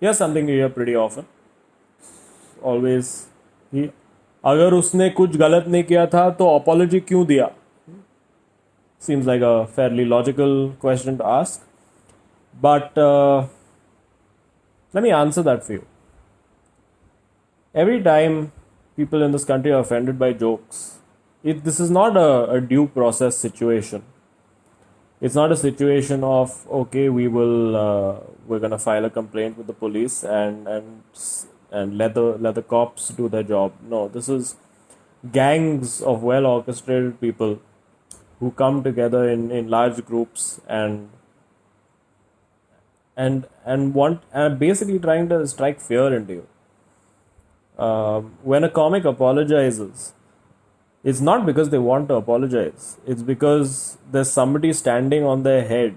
Here's something you hear pretty often. Always, he, अगर उसने कुछ गलत नहीं किया था तो apology क्यों दिया? Seems like a fairly logical question to ask. But let me answer that for you. Every time people in this country are offended by jokes, this is not a due process situation. It's not a situation of okay, we're gonna file a complaint with the police and let the cops do their job. No, this is gangs of well orchestrated people who come together in large groups and want and basically trying to strike fear into you. When a comic apologizes, it's not because they want to apologize. It's because there's somebody standing on their head,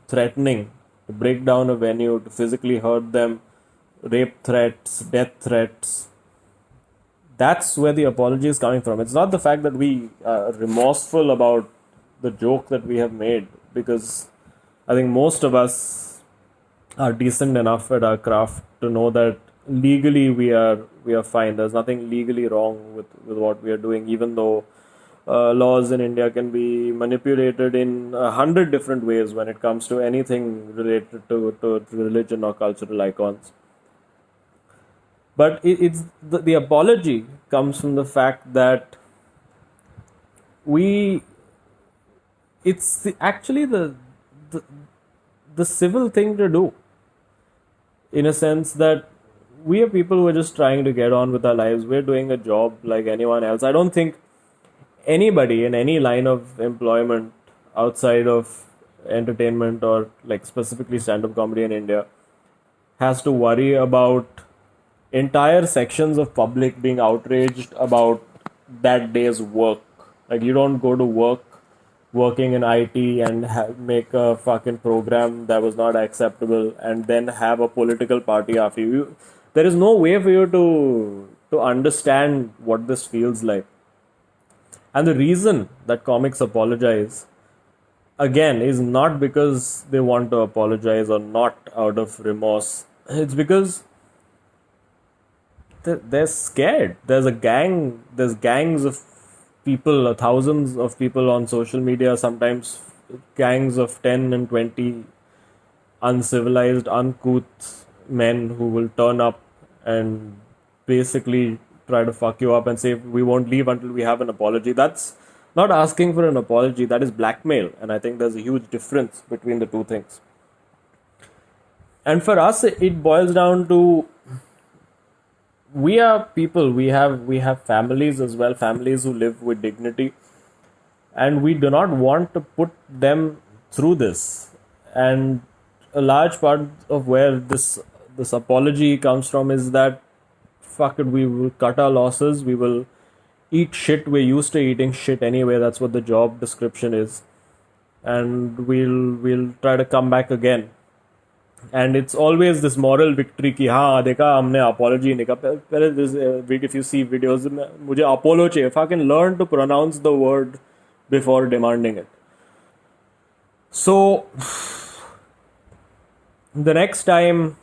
threatening to break down a venue, to physically hurt them, rape threats, death threats. That's where the apology is coming from. It's not the fact that we are remorseful about the joke that we have made, because I think most of us are decent enough at our craft to know that legally we are fine. There's nothing legally wrong with what we are doing, even though laws in India can be manipulated in 100 different ways when it comes to anything related to religion or cultural icons. But it's the apology comes from the fact that we it's actually the the civil thing to do, in a sense that we are people who are just trying to get on with our lives. We're doing a job like anyone else. I don't think anybody in any line of employment outside of entertainment or like specifically stand-up comedy in India has to worry about entire sections of public being outraged about that day's work. Like, you don't go to work working in IT and make a fucking program that was not acceptable and then have a political party after you. There is no way for you to understand what this feels like. And the reason that comics apologize again is not because they want to apologize or not out of remorse. It's because they're scared. There's gangs of people, thousands of people on social media, sometimes gangs of 10 and 20 uncivilized, uncouth men who will turn up and basically try to fuck you up and say we won't leave until we have an apology. That's not asking for an apology, that is blackmail. And I think there's a huge difference between the two things. And for us, it boils down to we are people. We have families as well, families who live with dignity, and we do not want to put them through this. And a large part of where this apology comes from is that fuck it, we will cut our losses, we will eat shit. We're used to eating shit anyway. That's what the job description is, and we'll try to come back again. And it's always this moral victory कि हाँ देखा हमने apology नहीं कहा. पहले this if you see videos में मुझे Apollo चाहिए. Fucking learn to pronounce the word before demanding it. So the next time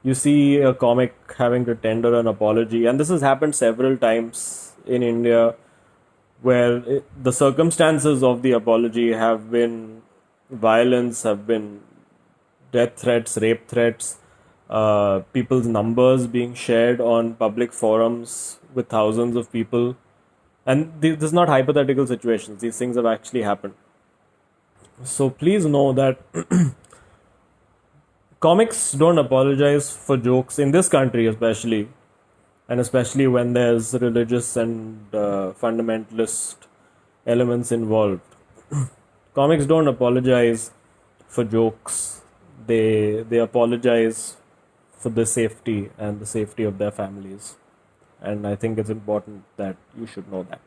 you see a comic having to tender an apology, and this has happened several times in India, where the circumstances of the apology have been violence, have been death threats, rape threats, people's numbers being shared on public forums with thousands of people. And this is not hypothetical situations, these things have actually happened. So please know that comics don't apologize for jokes in this country, especially, and especially when there's religious and fundamentalist elements involved. Comics don't apologize for jokes. They apologize for the safety and the safety of their families. And I think it's important that you should know that.